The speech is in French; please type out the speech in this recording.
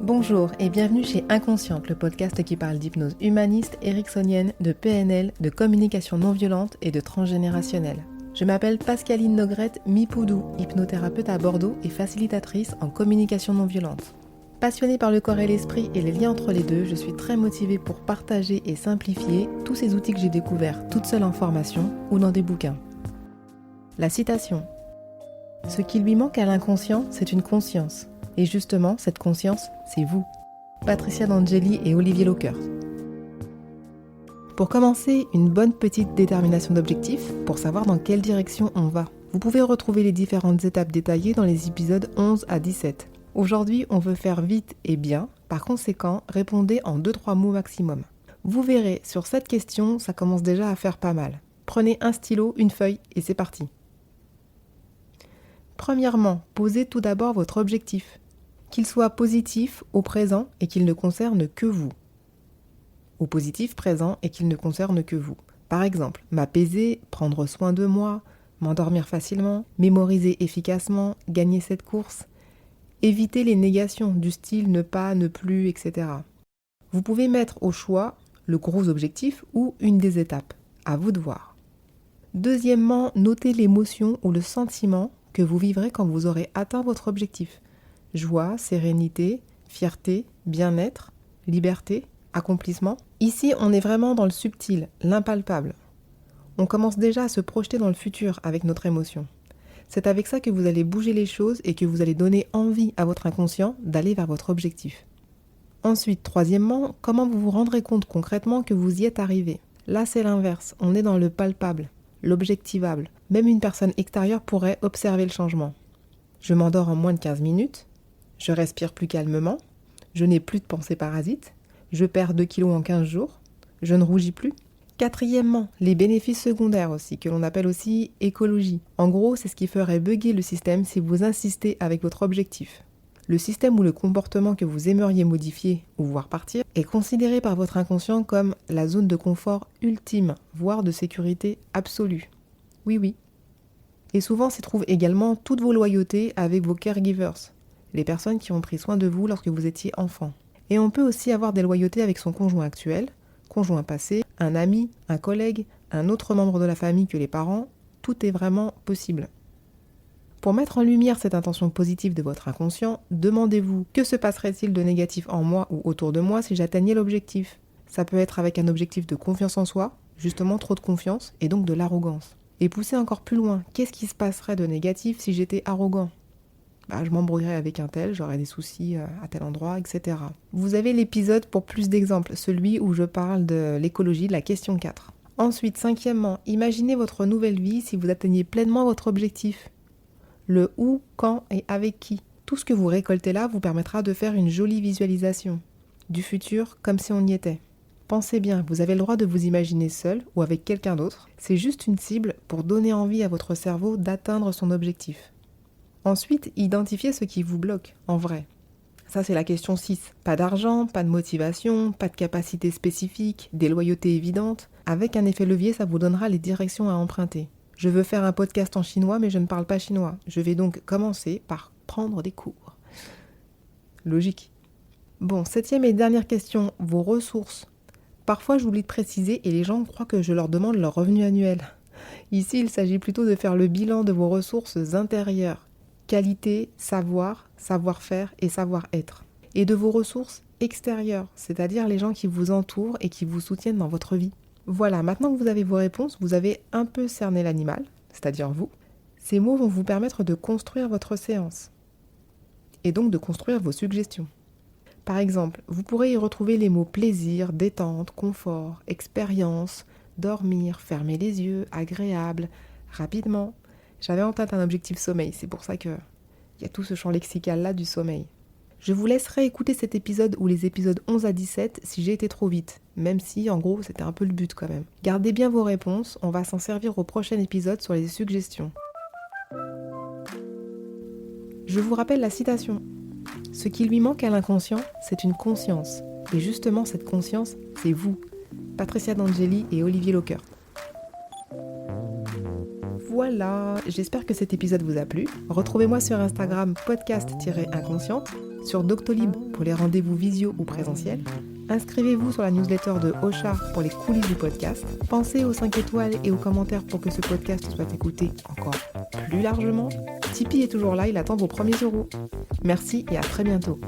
Bonjour et bienvenue chez Inconsciente, le podcast qui parle d'hypnose humaniste, ericksonienne, de PNL, de communication non violente et de transgénérationnelle. Je m'appelle Pascaline Nogrette Mipoudou, hypnothérapeute à Bordeaux et facilitatrice en communication non violente. Passionnée par le corps et l'esprit et les liens entre les deux, je suis très motivée pour partager et simplifier tous ces outils que j'ai découverts toute seule en formation ou dans des bouquins. La citation. Ce qui lui manque à l'inconscient, c'est une conscience. Et justement, cette conscience, c'est vous. Patricia D'Angeli et Olivier Lockert. Pour commencer, une bonne petite détermination d'objectif pour savoir dans quelle direction on va. Vous pouvez retrouver les différentes étapes détaillées dans les épisodes 11 à 17. Aujourd'hui, on veut faire vite et bien, par conséquent, répondez en 2-3 mots maximum. Vous verrez, sur cette question, ça commence déjà à faire pas mal. Prenez un stylo, une feuille et c'est parti. Premièrement, posez tout d'abord votre objectif. Qu'il soit positif au présent et qu'il ne concerne que vous. Au positif présent et qu'il ne concerne que vous. Par exemple, m'apaiser, prendre soin de moi, m'endormir facilement, mémoriser efficacement, gagner cette course. Éviter les négations du style ne pas, ne plus, etc. Vous pouvez mettre au choix le gros objectif ou une des étapes. À vous de voir. Deuxièmement, notez l'émotion ou le sentiment que vous vivrez quand vous aurez atteint votre objectif. Joie, sérénité, fierté, bien-être, liberté, accomplissement. Ici, on est vraiment dans le subtil, l'impalpable. On commence déjà à se projeter dans le futur avec notre émotion. C'est avec ça que vous allez bouger les choses et que vous allez donner envie à votre inconscient d'aller vers votre objectif. Ensuite, troisièmement, comment vous vous rendrez compte concrètement que vous y êtes arrivé. Là, c'est l'inverse. On est dans le palpable, l'objectivable. Même une personne extérieure pourrait observer le changement. Je m'endors en moins de 15 minutes. Je respire plus calmement, je n'ai plus de pensées parasites, je perds 2 kilos en 15 jours, je ne rougis plus. Quatrièmement, les bénéfices secondaires aussi, que l'on appelle aussi écologie. En gros, c'est ce qui ferait bugger le système si vous insistez avec votre objectif. Le système ou le comportement que vous aimeriez modifier ou voir partir est considéré par votre inconscient comme la zone de confort ultime, voire de sécurité absolue. Oui. Et souvent s'y trouvent également toutes vos loyautés avec vos caregivers. Les personnes qui ont pris soin de vous lorsque vous étiez enfant. Et on peut aussi avoir des loyautés avec son conjoint actuel, conjoint passé, un ami, un collègue, un autre membre de la famille que les parents. Tout est vraiment possible. Pour mettre en lumière cette intention positive de votre inconscient, demandez-vous que se passerait-il de négatif en moi ou autour de moi si j'atteignais l'objectif. Ça peut être avec un objectif de confiance en soi, justement trop de confiance et donc de l'arrogance. Et pousser encore plus loin, qu'est-ce qui se passerait de négatif si j'étais arrogant ? Je m'embrouillerais avec un tel, j'aurais des soucis à tel endroit, etc. Vous avez l'épisode pour plus d'exemples, celui où je parle de l'écologie, de la question 4. Ensuite, cinquièmement, imaginez votre nouvelle vie si vous atteignez pleinement votre objectif. Le où, quand et avec qui. Tout ce que vous récoltez là vous permettra de faire une jolie visualisation du futur comme si on y était. Pensez bien, vous avez le droit de vous imaginer seul ou avec quelqu'un d'autre. C'est juste une cible pour donner envie à votre cerveau d'atteindre son objectif. Ensuite, identifiez ce qui vous bloque, en vrai. Ça, c'est la question 6. Pas d'argent, pas de motivation, pas de capacité spécifique, des loyautés évidentes. Avec un effet levier, ça vous donnera les directions à emprunter. Je veux faire un podcast en chinois, mais je ne parle pas chinois. Je vais donc commencer par prendre des cours. Logique. Bon, 7e et dernière question, vos ressources. Parfois, j'oublie de préciser et les gens croient que je leur demande leur revenu annuel. Ici, il s'agit plutôt de faire le bilan de vos ressources intérieures. Qualité, savoir, savoir-faire et savoir-être. Et de vos ressources extérieures, c'est-à-dire les gens qui vous entourent et qui vous soutiennent dans votre vie. Voilà, maintenant que vous avez vos réponses, vous avez un peu cerné l'animal, c'est-à-dire vous. Ces mots vont vous permettre de construire votre séance et donc de construire vos suggestions. Par exemple, vous pourrez y retrouver les mots plaisir, détente, confort, expérience, dormir, fermer les yeux, agréable, rapidement. J'avais en tête un objectif sommeil, c'est pour ça qu'il y a tout ce champ lexical-là du sommeil. Je vous laisserai écouter cet épisode ou les épisodes 11 à 17 si j'ai été trop vite, même si en gros c'était un peu le but quand même. Gardez bien vos réponses, on va s'en servir au prochain épisode sur les suggestions. Je vous rappelle la citation. Ce qui lui manque à l'inconscient, c'est une conscience. Et justement cette conscience, c'est vous. Patricia D'Angeli et Olivier Lockert. Voilà, j'espère que cet épisode vous a plu. Retrouvez-moi sur Instagram podcast-inconsciente, sur Doctolib pour les rendez-vous visio ou présentiels. Inscrivez-vous sur la newsletter de Ocha pour les coulisses du podcast. Pensez aux 5 étoiles et aux commentaires pour que ce podcast soit écouté encore plus largement. Tipeee est toujours là, il attend vos premiers euros. Merci et à très bientôt.